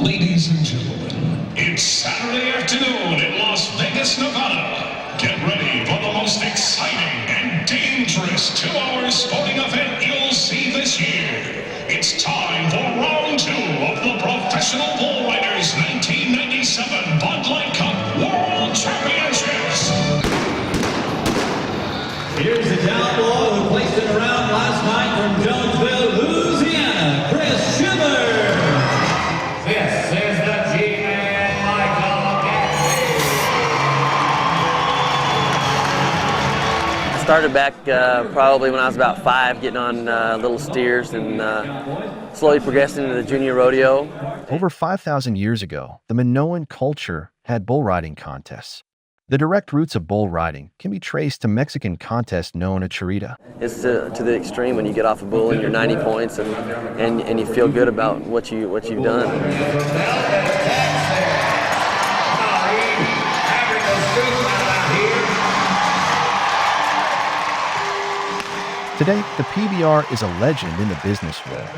Ladies and gentlemen, it's Saturday afternoon in Las Vegas, Nevada. Get ready for the most exciting and dangerous 2-hour sporting event you'll see this year. It's time for round 2 of the Professional Bull Riders 1997 Bud Light Cup World Championships. Here's the cowboy who placed it around last night from Jonesville, Louisiana, Chris Schimmer. This is the G-Man, Michael Gaffney. I started back probably when I was about 5, getting on little steers and slowly progressing into the junior rodeo. Over 5,000 years ago, the Minoan culture had bull riding contests. The direct roots of bull riding can be traced to Mexican contest known as charreta. It's to the extreme when you get off a bull and you're 90 points and you feel good about what you've done. Today, the PBR is a legend in the business world.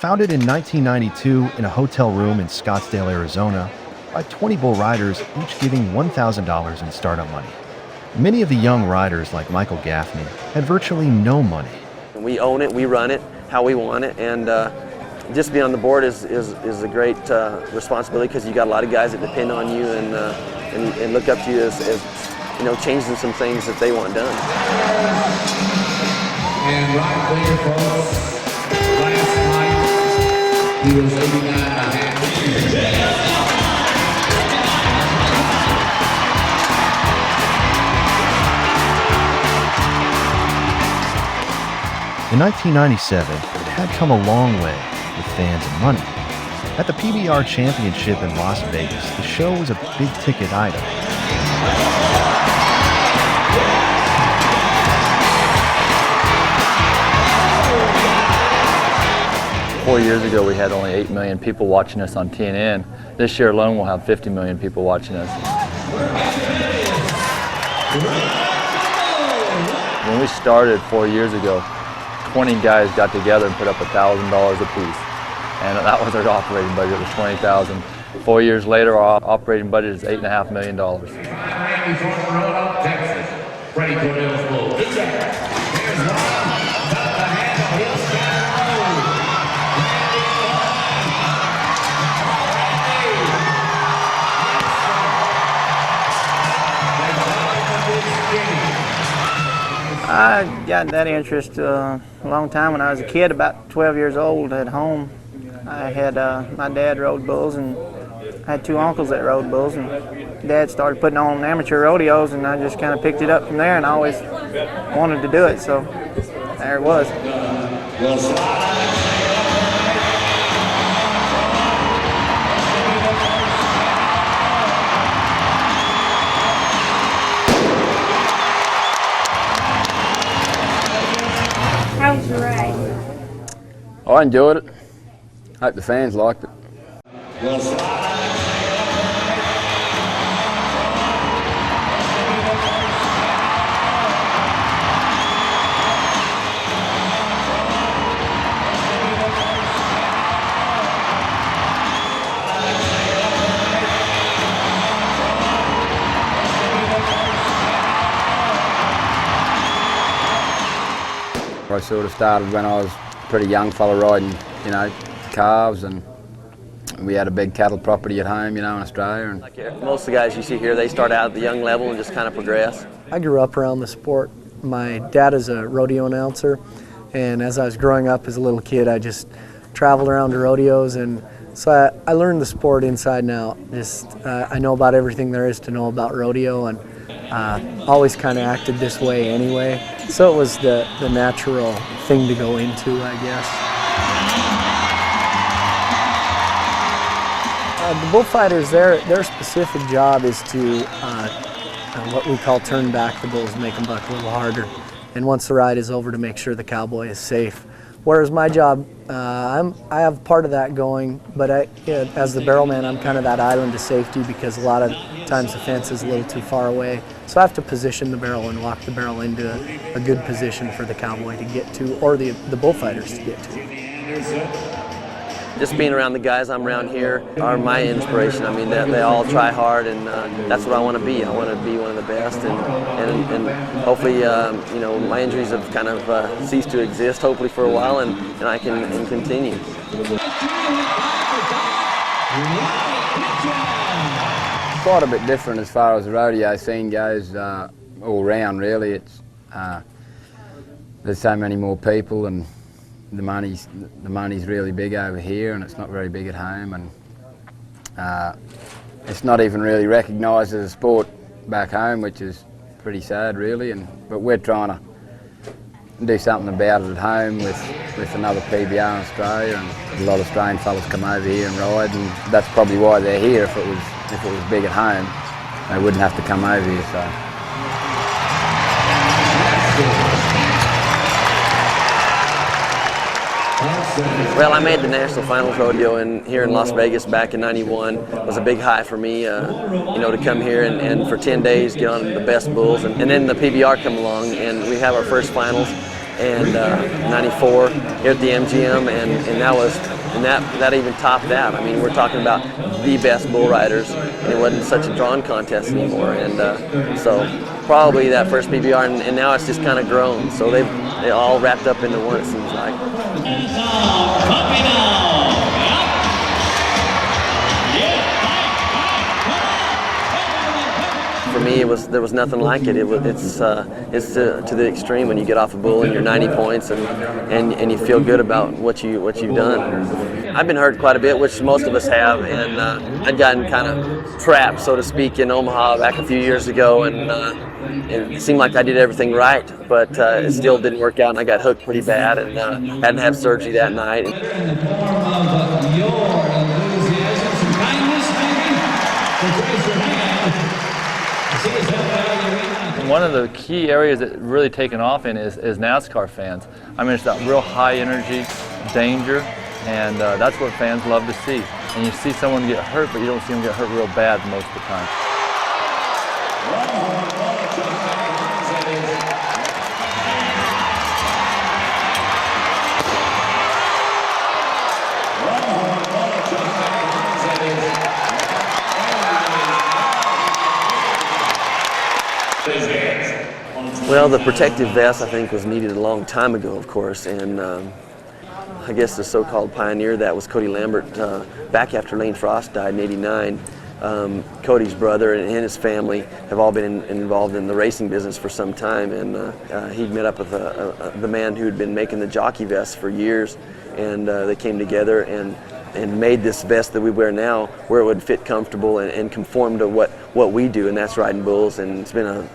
Founded in 1992 in a hotel room in Scottsdale, Arizona, by 20 bull riders, each giving $1,000 in startup money. Many of the young riders, like Michael Gaffney, had virtually no money. We own it, we run it, how we want it, and just being on the board is a great responsibility because you got a lot of guys that depend on you and look up to you as you know, changing some things that they want done. And right there, folks, last night he was 89.5. In 1997, it had come a long way with fans and money. At the PBR Championship in Las Vegas, the show was a big-ticket item. Four years ago, we had only 8 million people watching us on TNN. This year alone, we'll have 50 million people watching us. When we started 4 years ago, 20 guys got together and put up $1,000 a piece. And that was our operating budget, was $20,000. 4 years later, our operating budget is $8.5 million. I got that interest a long time when I was a kid, about 12 years old at home. I had, my dad rode bulls and I had 2 uncles that rode bulls, and Dad started putting on amateur rodeos and I just kind of picked it up from there and I always wanted to do it, so there it was. How was the ride? Oh, I enjoyed it. I hope the fans liked it. I sort of started when I was a pretty young fella riding, you know, calves, and we had a big cattle property at home, you know, in Australia. And Like most of the guys you see here, they start out at the young level and just kind of progress. I grew up around the sport. My dad is a rodeo announcer, and as I was growing up as a little kid, I just traveled around to rodeos, and so I learned the sport inside and out. I know about everything there is to know about rodeo, and always kind of acted this way anyway. So it was the natural thing to go into, I guess. The bullfighters, their specific job is to what we call turn back the bulls, make them buck a little harder. And once the ride is over, to make sure the cowboy is safe. Whereas my job, I have part of that going, but as the barrel man, I'm kind of that island of safety because a lot of times the fence is a little too far away. So I have to position the barrel and walk the barrel into a good position for the cowboy to get to, or the bullfighters to get to. just being around the guys I'm around here are my inspiration. I mean, they all try hard, and that's what I want to be. I want to be one of the best, and hopefully, you know, my injuries have kind of ceased to exist, hopefully for a while, and I can continue. Quite a bit different as far as the rodeo scene goes all round, really. It's there's so many more people, and the money's really big over here, and it's not very big at home, and it's not even really recognised as a sport back home, which is pretty sad, really. But we're trying to do something about it at home with another PBR in Australia, and a lot of Australian fellas come over here and ride, and that's probably why they're here. If it was big at home, they wouldn't have to come over here. So. Well, I made the National Finals Rodeo here in Las Vegas back in '91. It was a big high for me, you know, to come here and for 10 days get on the best bulls. And then the PBR come along, and we have our first finals, and '94 here at the MGM, and that even topped that. I mean, we're talking about the best bull riders, and it wasn't such a drawn contest anymore. And so probably that first PBR, and now it's just kind of grown. So they all wrapped up into one, it seems like. For me, there was nothing like it. It's to the extreme when you get off a bull and you're 90 points and you feel good about what you've done. I've been hurt quite a bit, which most of us have, and I'd gotten kind of trapped, so to speak, in Omaha back a few years ago, and it seemed like I did everything right, but it still didn't work out, and I got hooked pretty bad, and had to have surgery that night. In the form of your enthusiasm, some kindness, maybe? So raise your hand. One of the key areas that really taken off in is NASCAR fans. I mean, it's that real high energy, danger, and that's what fans love to see. And you see someone get hurt, but you don't see them get hurt real bad most of the time. Well, the protective vest, I think, was needed a long time ago, of course, and I guess the so-called pioneer of that was Cody Lambert. Back after Lane Frost died in '89, Cody's brother and his family have all been involved in the racing business for some time, and he'd met up with the man who'd been making the jockey vests for years, and they came together and made this vest that we wear now, where it would fit comfortable and conform to what we do, and that's riding bulls. And it's been a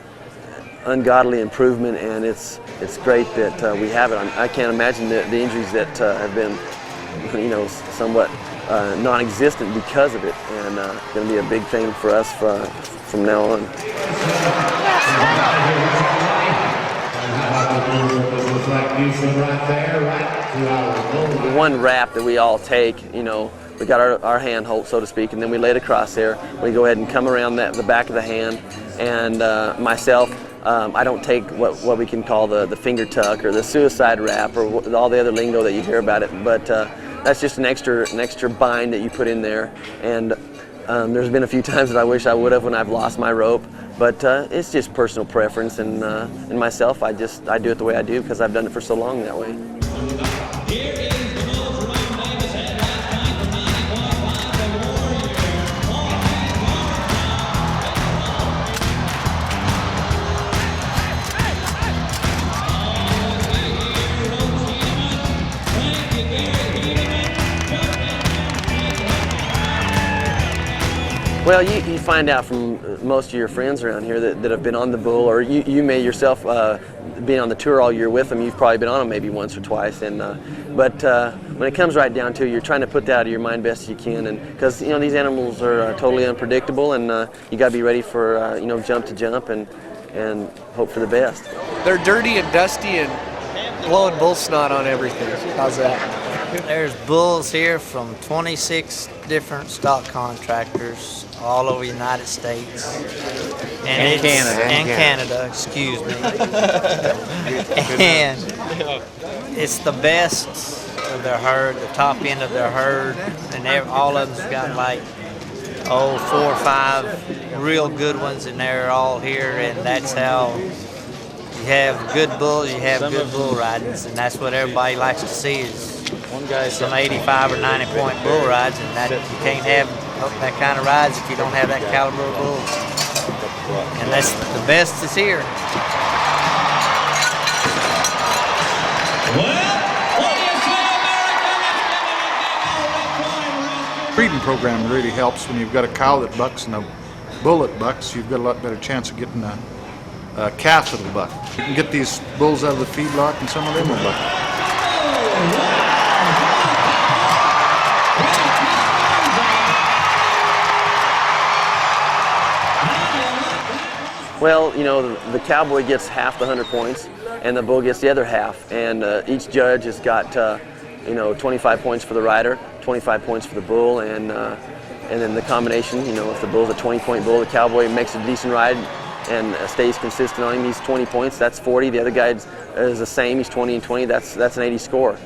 ungodly improvement, and it's great that we have it. I can't imagine the injuries that have been, you know, somewhat non-existent because of it, and going to be a big thing for us from now on. The one wrap that we all take, you know, we got our hand hold, so to speak, and then we lay it across there. We go ahead and come around the back of the hand, and myself, I don't take what we can call the finger tuck or the suicide wrap or all the other lingo that you hear about it, but that's just an extra bind that you put in there. And there's been a few times that I wish I would have when I've lost my rope, but it's just personal preference, and myself, I do it the way I do because I've done it for so long that way. Well, you find out from most of your friends around here that have been on the bull, or you may yourself being on the tour all year with them. You've probably been on them maybe once or twice, and but when it comes right down to it, you're trying to put that out of your mind best as you can, and because you know these animals are totally unpredictable, and you got to be ready for you know jump to jump and hope for the best. They're dirty and dusty and blowing bull snot on everything. How's that? There's bulls here from 26 different stock contractors all over the United States. And Canada, excuse me. And it's the best of their herd, the top end of their herd, and all of them's got like 4 or 5 real good ones, and they're all here, and that's how you have good bulls, you have good bull ridings, and that's what everybody likes to see is some 85 or 90 point bull rides, and that you can't have that kind of rides if you don't have that caliber of bulls. And that's the best is here. Breeding program really helps when you've got a cow that bucks and a bull that bucks. You've got a lot better chance of getting a calf that'll buck. You can get these bulls out of the feedlot and some of them will buck. Well, you know, the cowboy gets half the 100 points, and the bull gets the other half. And each judge has got, 25 points for the rider, 25 points for the bull, and then the combination. You know, if the bull's a 20-point bull, the cowboy makes a decent ride and stays consistent on him. He's 20 points. That's 40. The other guy is the same. He's 20 and 20. That's an 80 score.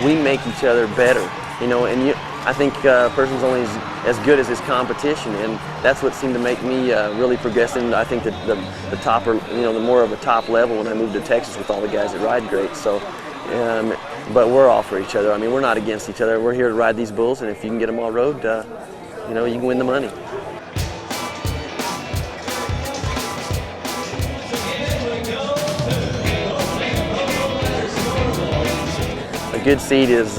We make each other better. You know, and I think a person's only as good as his competition, and that's what seemed to make me really progress. And I think that the topper, the more of a top level when I moved to Texas with all the guys that ride great. So, but we're all for each other. I mean, we're not against each other. We're here to ride these bulls, and if you can get them all rode, you can win the money. A good seat is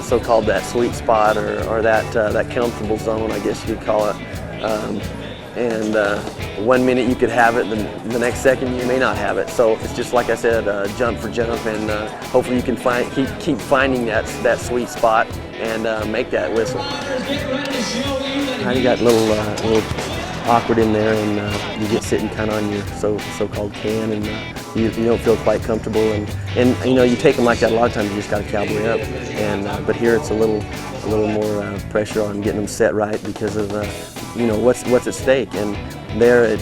so-called that sweet spot, or that comfortable zone, I guess you could call it. And 1 minute you could have it, the next second you may not have it. So it's just like I said, jump for jump, and hopefully you can keep finding that sweet spot and make that whistle. I got a little awkward in there, and you get sitting kind of on your so-called can, and you don't feel quite comfortable, and you take them like that. A lot of times you just got to cowboy up, and but here it's a little more pressure on getting them set right because of what's at stake. And there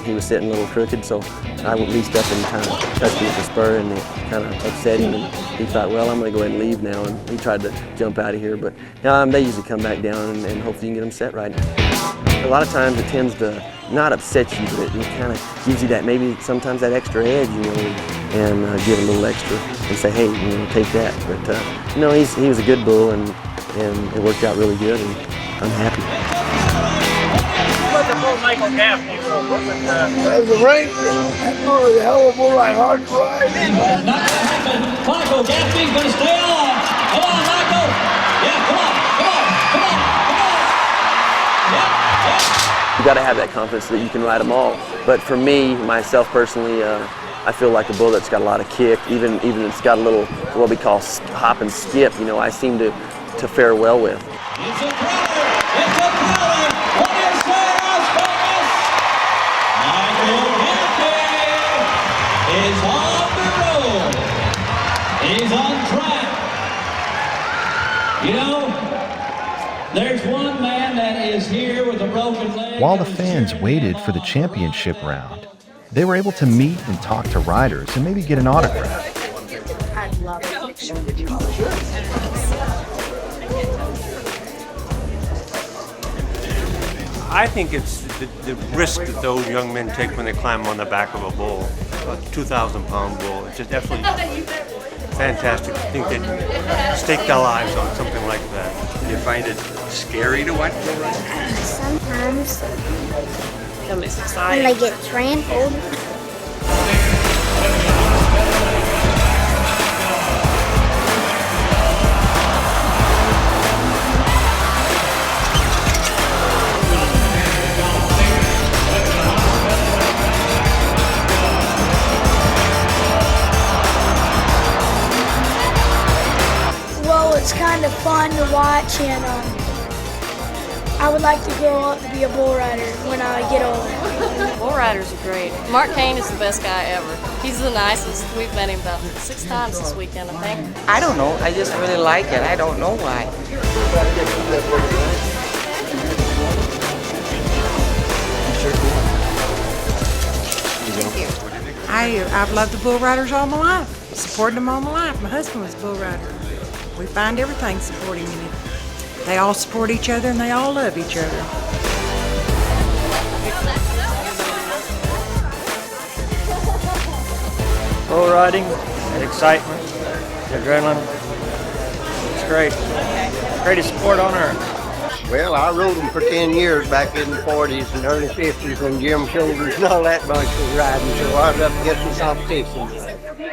he was sitting a little crooked, so I reached up and kind of touched him with the spur, and it kind of upset him, and he thought, well, I'm going to go ahead and leave now, and he tried to jump out of here, but they usually come back down, and hopefully you can get them set right. A lot of times it tends to not upset you, but it kind of gives you that, maybe sometimes that extra edge, and give a little extra and say, hey, take that. But he was a good bull, and it worked out really good, and I'm happy. Michael Gaffney. As a ranger, that was a hell of a bull ride, hard to ride. Michael Gaffney's going to stay on. Come on, Michael. Yeah, come on. You got to have that confidence that you can ride them all. But for me, myself personally, I feel like a bull that's got a lot of kick, even if it's got a little what we call hop and skip. I seem to fare well with. It's a thriller. It's a thriller. What is Sarah's famous? Michael Gaffney is on the road. He's on track. There's one man that is here with a broken leg. While the fans waited for the championship round, they were able to meet and talk to riders and maybe get an autograph. I'd love a picture. I think it's the risk that those young men take when they climb on the back of a bull, a 2,000-pound bull. It's just definitely fantastic to think they'd stake their lives on something like that. Do you find it scary to watch? Sometimes. It's exciting. When they get trampled. It's kind of fun to watch, and I would like to grow up to be a bull rider when I get older. Bull riders are great. Mark Kane is the best guy ever. He's the nicest. We've met him about 6 times this weekend, I think. I don't know. I just really like it. I don't know why. I've loved the bull riders all my life, supported them all my life. My husband was a bull rider. We find everything supporting him. They all support each other and they all love each other. Bull riding, that excitement, the adrenaline, it's great. Greatest sport on earth. Well, I rode them for 10 years back in the 40s and early 50s when Jim Shoulders and all that bunch was riding, so I was up against some competition.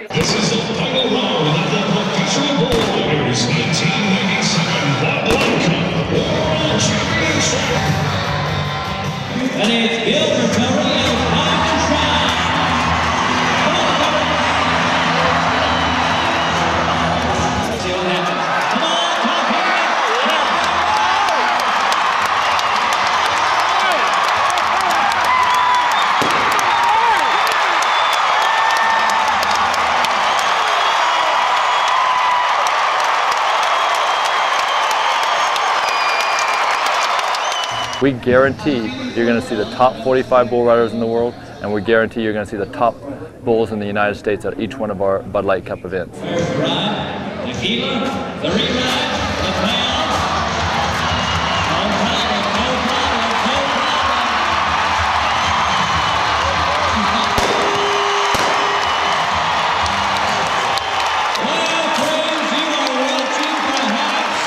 This is the final round of the Professional Bull Riders 1997 Bob Cup World Championship. And it's Gilbert Curry and Martin Shine. See what happens. Come on, top here. We guarantee you're going to see the top 45 bull riders in the world, and we guarantee you're going to see the top bulls in the United States at each one of our Bud Light Cup events. First ride, tequila, the reride, the pound. Well, friends, you are watching perhaps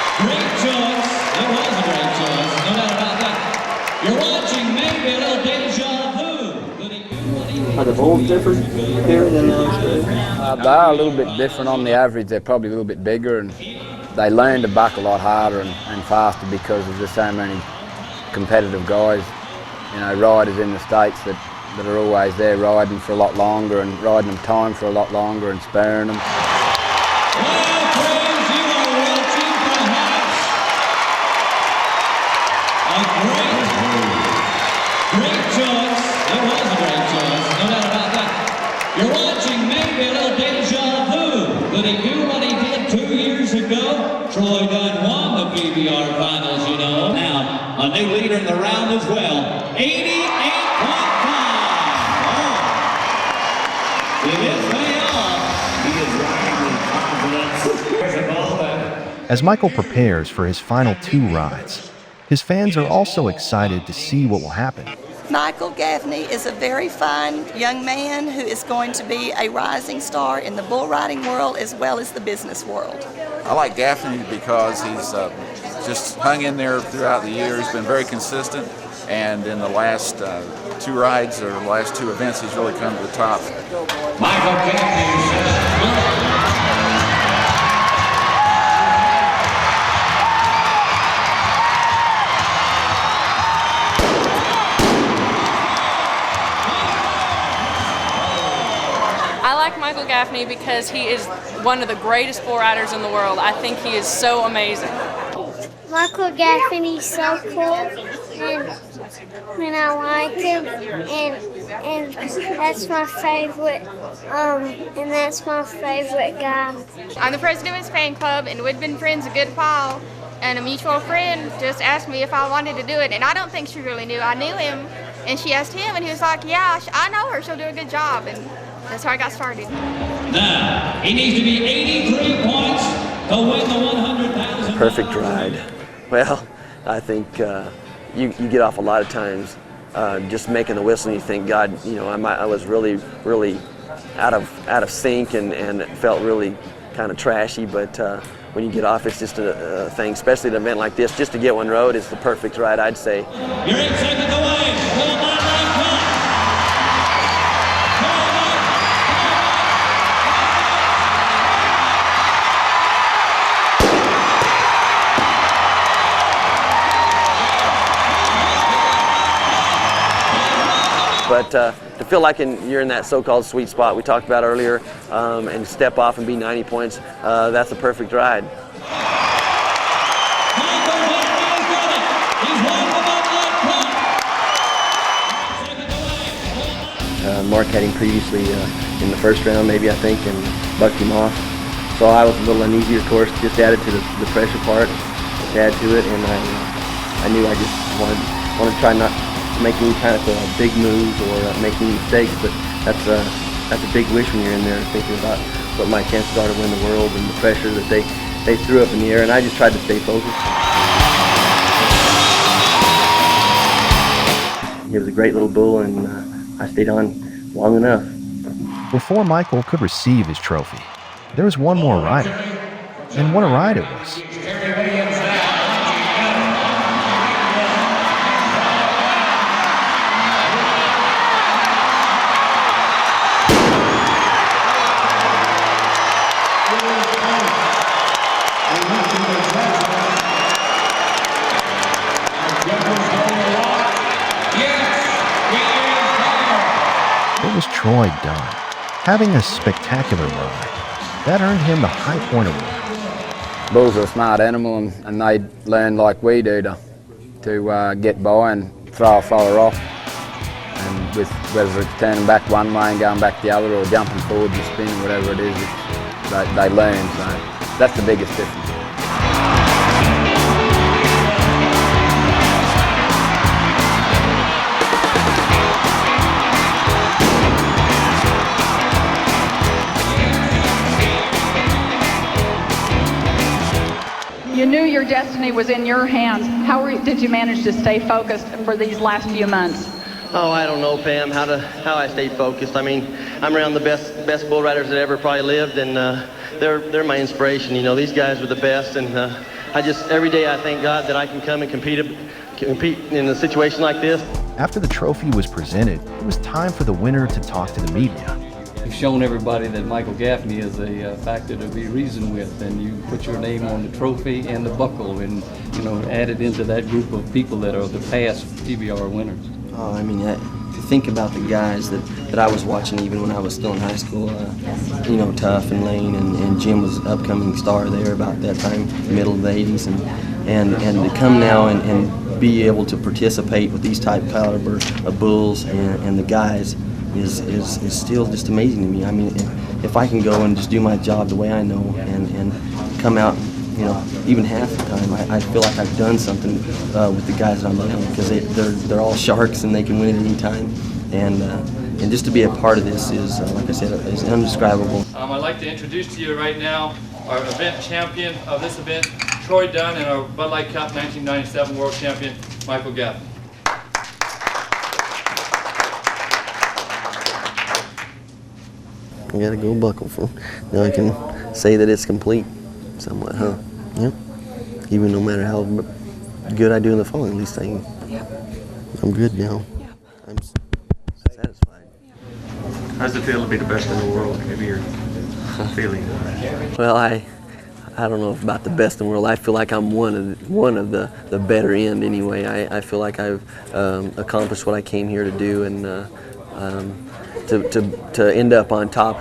a great choice. It was a great choice, no doubt about that. You're watching maybe a little deja vu. Are the bulls different here than those? They are a little bit different on the average. They're probably a little bit bigger, and they learn to buck a lot harder and faster because there's just so many competitive guys, you know, riders in the States that are always there riding for a lot longer and riding them time for a lot longer and sparing them. Great choice. It was a great choice, no doubt about that. You're watching maybe a little deja vu. Did he do what he did 2 years ago? Troy Dunn won the PBR finals, you know. Now, a new leader in the round as well. 88.5. Oh. It is way off. He is riding with confidence. There's a ball that... As Michael prepares for his final 2 rides, his fans are also excited to see what will happen. Michael Gaffney is a very fine young man who is going to be a rising star in the bull riding world as well as the business world. I like Gaffney because he's just hung in there throughout the year. He's been very consistent, and in the last 2 rides or the last 2 events, he's really come to the top. Michael Gaffney. I like Michael Gaffney because he is one of the greatest bull riders in the world. I think he is so amazing. Michael Gaffney's so cool, and I like him, and that's my favorite, guy. I'm the president of his fan club, and we've been friends a good while. And a mutual friend just asked me if I wanted to do it, and I don't think she really knew. I knew him, and she asked him, and he was like, "Yeah, I know her. She'll do a good job." And that's how I got started. Now, he needs to be 83 points to win the $100,000. Perfect ride. Well, I think you get off a lot of times just making the whistle, and you think, God, you know, I was really out of sync and it felt really kind of trashy. But when you get off, it's just a thing, especially at an event like this. Just to get one rode is the perfect ride, I'd say. You're 8 seconds away. But to feel like you're in that so-called sweet spot we talked about earlier, and step off and be 90 points, that's a perfect ride. Mark had him previously in the first round, maybe, I think, and bucked him off. So I was a little uneasy, of course, just added to the pressure part, to add to it, and I knew I just wanted to try not making kind of big moves or making mistakes, but that's a big wish when you're in there thinking about what my chances are to win the world and the pressure that they threw up in the air, and I just tried to stay focused. He was a great little bull, and I stayed on long enough. Before Michael could receive his trophy, there was one more rider, and what a ride it was. It was Troy Dunn, having a spectacular ride. That earned him the High Point Award. Bulls are a smart animal, and they learn like we do to get by and throw a fella off. And with whether it's turning back one way and going back the other, or jumping forward and spinning, whatever it is, they learn. So that's the biggest difference. You knew your destiny was in your hands. How did you manage to stay focused for these last few months? Oh, I don't know, Pam, how I stayed focused. I mean, I'm around the best bull riders that ever probably lived, and they're my inspiration. You know, these guys were the best, and I just, every day I thank God that I can come and compete in a situation like this. After the trophy was presented, it was time for the winner to talk to the media. You've shown everybody that Michael Gaffney is a factor to be reasoned with, and you put your name on the trophy and the buckle, and added into that group of people that are the past PBR winners. Oh, I mean, if you think about the guys that I was watching even when I was still in high school, Tuff and Lane and Jim was an upcoming star there about that time, middle of the 80s, and to come now and be able to participate with these type caliber of bulls and the guys is still just amazing to me. I mean, if I can go and just do my job the way I know and come out, even half the time, I feel like I've done something with the guys that I'm around, because they're all sharks and they can win at any time, and just to be a part of this is, like I said, is indescribable. I'd like to introduce to you right now our event champion of this event, Troy Dunn, and our Bud Light Cup 1997 World Champion, Michael Gaffney. I got a gold buckle for. Now I can say that it's complete, somewhat, huh? Yep. Even no matter how good I do in the falling, at least I'm good now. I'm satisfied. How does it feel to be the best in the world? Maybe your feeling. Well, I don't know about the best in the world. I feel like I'm one of the better end anyway. I feel like I've accomplished what I came here to do, and to end up on top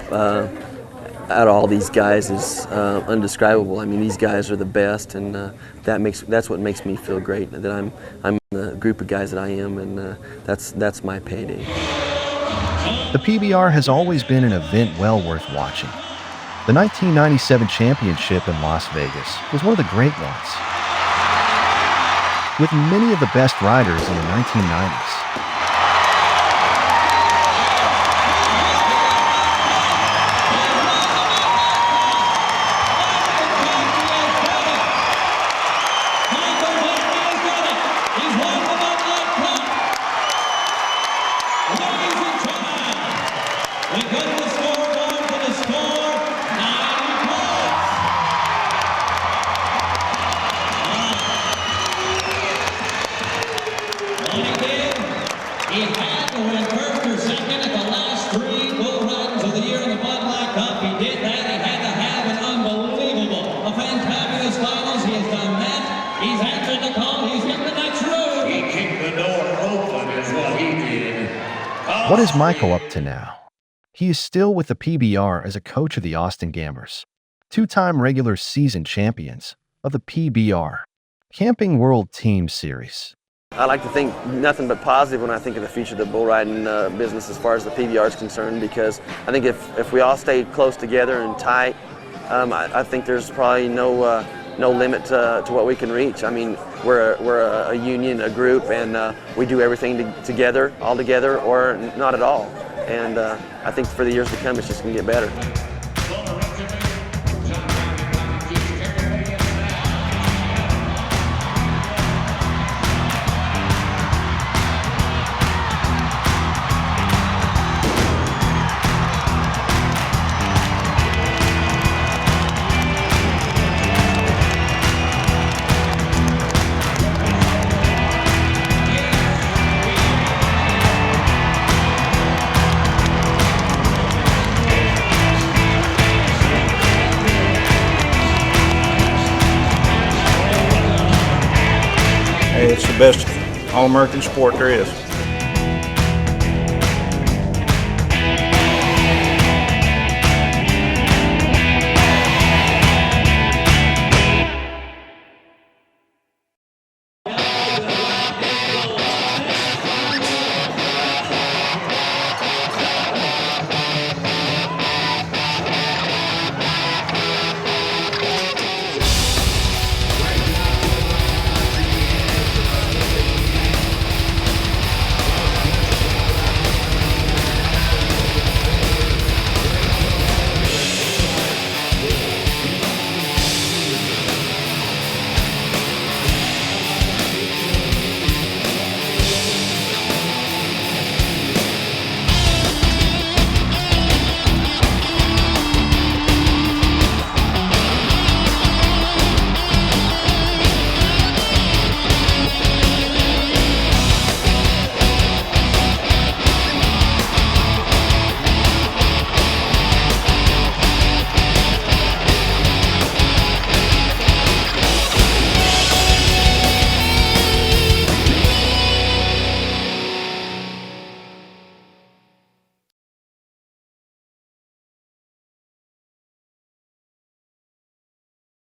out of all these guys is undescribable. I mean, these guys are the best, and that's what makes me feel great, that I'm in the group of guys that I am, and that's my payday. The PBR has always been an event well worth watching. The 1997 championship in Las Vegas was one of the great ones, with many of the best riders in the 1990s. He had to win first or second at the last 3 bull ridings of the year in the Bud Light Cup. He did that. He had to have an unbelievable, a fantabulous finals. He has done that. He's answered the call. He's hit the next room. He kicked the door open is what he did. What is Michael up to now? He is still with the PBR as a coach of the Austin Gamblers, 2-time regular season champions of the PBR Camping World Team Series. I like to think nothing but positive when I think of the future of the bull riding business as far as the PBR is concerned, because I think if we all stay close together and tight, I think there's probably no no limit to what we can reach. I mean, we're a union, a group, and we do everything together, all together, or not at all. And I think for the years to come, it's just going to get better. It's the best All-American sport there is.